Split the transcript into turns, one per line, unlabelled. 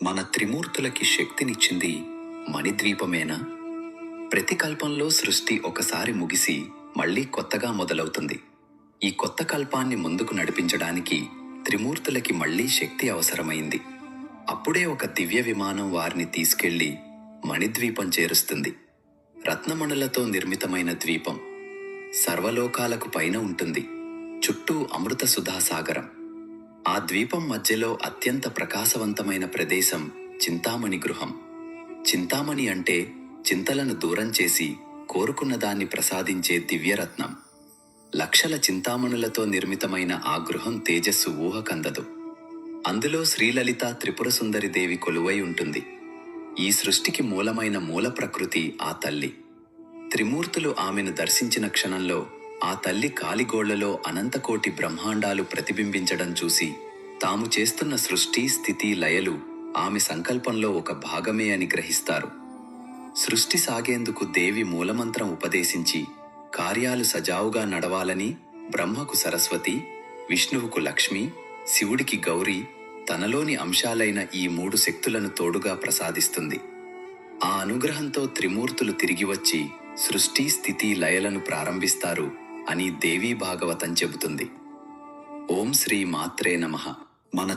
మన త్రిమూర్తులకి శక్తినిచ్చింది మణిద్వీపమేనా? ప్రతి కల్పంలో సృష్టి ఒకసారి ముగిసి మళ్ళీ కొత్తగా మొదలవుతుంది. ఈ కొత్త కల్పాన్ని ముందుకు నడిపించడానికి త్రిమూర్తులకి మళ్ళీ శక్తి అవసరమైంది. అప్పుడే ఒక దివ్య విమానం వారిని తీసుకెళ్లి మణిద్వీపం చేరుస్తుంది. రత్నమణులతో నిర్మితమైన ద్వీపం సర్వలోకాలకు పైన ఉంటుంది. చుట్టూ అమృత సుధాసాగరం. ఆ ద్వీపం మధ్యలో అత్యంత ప్రకాశవంతమైన ప్రదేశం చింతామణి గృహం. చింతామణి అంటే చింతలను దూరం చేసి కోరుకున్న దాన్ని ప్రసాదించే దివ్యరత్నం. లక్షల చింతామణులతో నిర్మితమైన ఆ గృహం తేజస్సు ఊహకందదు. అందులో శ్రీలలిత త్రిపురసుందరి దేవి కొలువై ఉంటుంది. ఈ సృష్టికి మూలమైన మూల ప్రకృతి ఆ తల్లి. త్రిమూర్తులు ఆమెను దర్శించిన క్షణంలో ఆ తల్లి కాలిగోళ్లలో అనంతకోటి బ్రహ్మాండాలు ప్రతిబింబించడం చూసి తాము చేస్తున్న సృష్టి స్థితి లయలు ఆమె సంకల్పంలో ఒక భాగమే అని గ్రహిస్తారు. సృష్టి సాగేందుకు దేవి మూలమంత్రం ఉపదేశించి కార్యాలు సజావుగా నడవాలని బ్రహ్మకు సరస్వతి, విష్ణువుకు లక్ష్మి, శివుడికి గౌరీ, తనలోని అంశాలైన ఈ 3 శక్తులను తోడుగా ప్రసాదిస్తుంది. ఆ అనుగ్రహంతో త్రిమూర్తులు తిరిగి వచ్చి సృష్టి స్థితి లయలను ప్రారంభిస్తారు అని దేవీ భాగవతం చెబుతుంది. ఓం శ్రీ మాత్రే నమః. మన